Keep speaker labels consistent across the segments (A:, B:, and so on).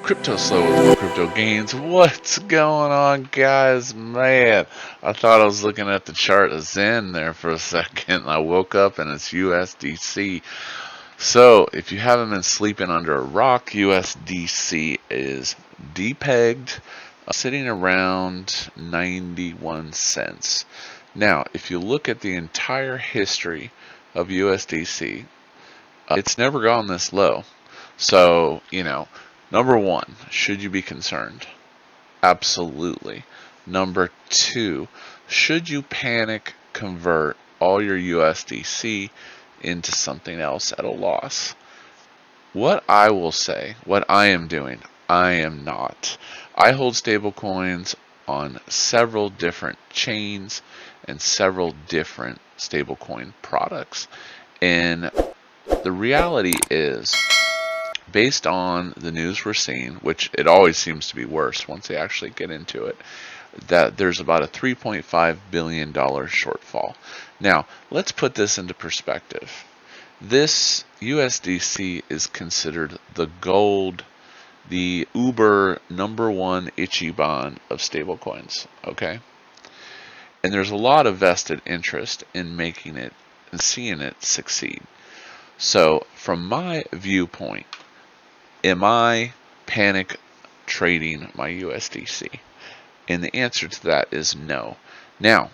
A: Cryptoslo with more crypto gains. What's going on, guys? Man, I thought I was looking at the chart of Zen there for a second. I woke up and it's USDC. So, if you haven't been sleeping under a rock, USDC is depegged, sitting around 91 cents. Now, if you look at the entire history of USDC, it's never gone this low. So, number one, should you be concerned? Absolutely. Number two, should you panic, convert all your USDC into something else at a loss? What I will say, what I am doing, I am not. I hold stable coins on several different chains and several different stablecoin products. And the reality is, based on the news we're seeing, which it always seems to be worse once they actually get into it, that there's about a $3.5 billion shortfall. Now, let's put this into perspective. This USDC is considered the gold, the uber number one ichiban of stablecoins, okay? And there's a lot of vested interest in making it and seeing it succeed. So, from my viewpoint, am I panic trading my USDC? And the answer to that is no. Now,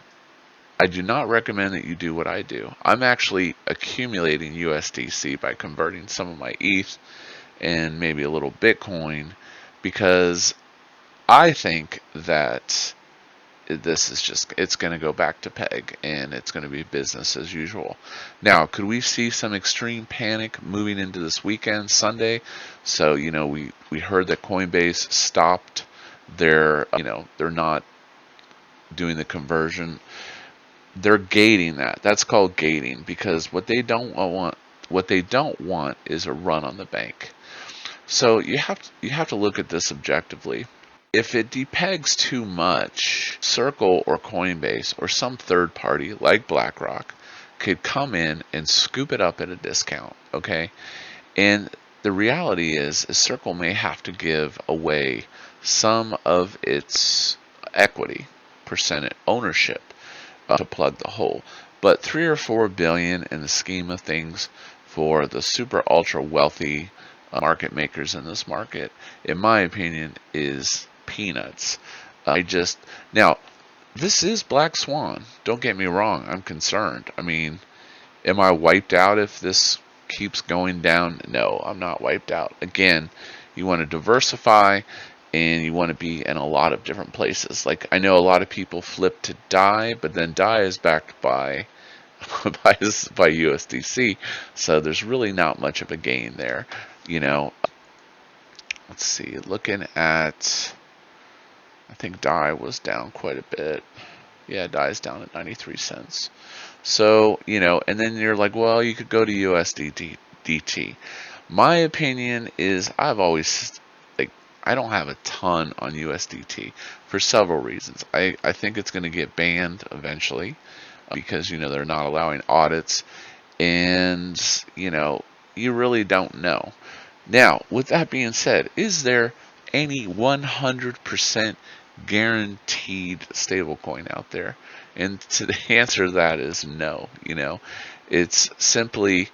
A: I do not recommend that you do what I do. I'm actually accumulating USDC by converting some of my ETH and maybe a little Bitcoin, because I think that this is it's going to go back to peg and it's going to be business as usual. Now, could we see some extreme panic moving into this weekend, Sunday? So, we heard that Coinbase stopped their, they're not doing the conversion. They're gating that. That's called gating, because what they don't want is a run on the bank. So you have to look at this objectively. If it depegs too much, Circle or Coinbase or some third party like BlackRock could come in and scoop it up at a discount, okay? And the reality is Circle may have to give away some of its equity, percent ownership, to plug the hole. But 3 or 4 billion in the scheme of things for the super ultra wealthy market makers in this market, in my opinion, is peanuts. Now, this is Black Swan. Don't get me wrong. I'm concerned. I mean, am I wiped out if this keeps going down? No, I'm not wiped out. Again, you want to diversify and you want to be in a lot of different places. Like, I know a lot of people flip to DAI, but then DAI is backed by USDC, so there's really not much of a gain there. Let's see, looking at, I think DAI was down quite a bit. Yeah, DAI is down at 93 cents. So, and then you're like, well, you could go to USDT. My opinion is I don't have a ton on USDT for several reasons. I think it's going to get banned eventually because, they're not allowing audits, and, you really don't know. Now, with that being said, is there any 100% guaranteed stablecoin out there? And the answer to that is no. It's simply,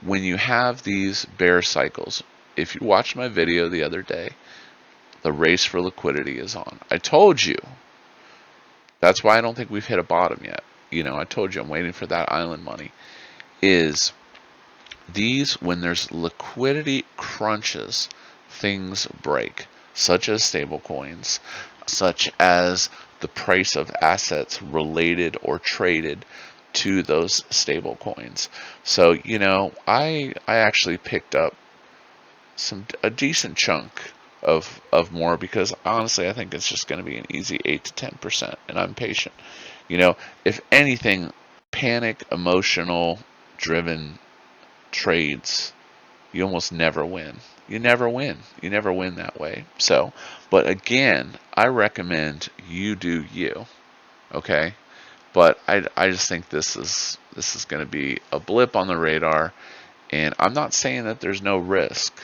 A: when you have these bear cycles, if you watched my video the other day, the race for liquidity is on. I told you. That's why I don't think we've hit a bottom yet. I told you I'm waiting for that island money. When there's liquidity crunches, things break, such as stablecoins, such as the price of assets related or traded to those stablecoins. So, I actually picked up a decent chunk of more, because honestly I think it's just going to be an easy 8 to 10%, and I'm patient. If anything, panic, emotional driven trades, you almost never win. You never win that way. So, but again, I recommend you do you. Okay? But I just think this is going to be a blip on the radar, and I'm not saying that there's no risk.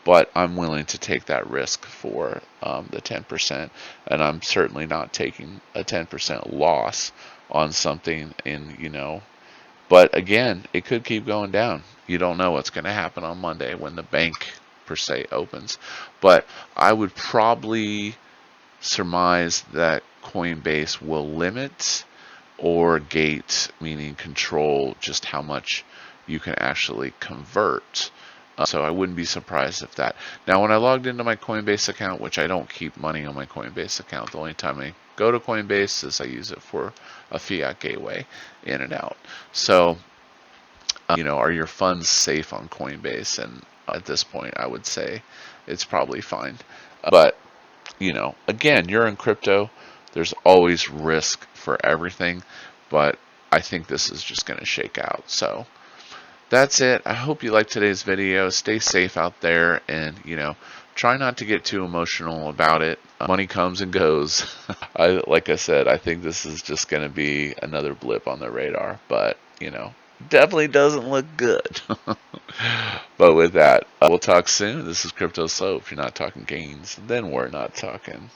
A: but I'm willing to take that risk for the 10%, and I'm certainly not taking a 10% loss on something but again, it could keep going down. You don't know what's going to happen on Monday when the bank per se opens. But I would probably surmise that Coinbase will limit or gate, meaning control just how much you can actually convert. So I wouldn't be surprised if that. Now, when I logged into my Coinbase account, which I don't keep money on my Coinbase account, the only time I go to Coinbase is I use it for a fiat gateway in and out. So, are your funds safe on Coinbase? And at this point, I would say it's probably fine. But, again, you're in crypto. There's always risk for everything. But I think this is just going to shake out. So that's it. I hope you liked today's video. Stay safe out there, and try not to get too emotional about it. Money comes and goes. Like I said, I think this is just going to be another blip on the radar, but definitely doesn't look good. But with that, we'll talk soon. This is Cryptoslo. If you're not talking gains, then we're not talking.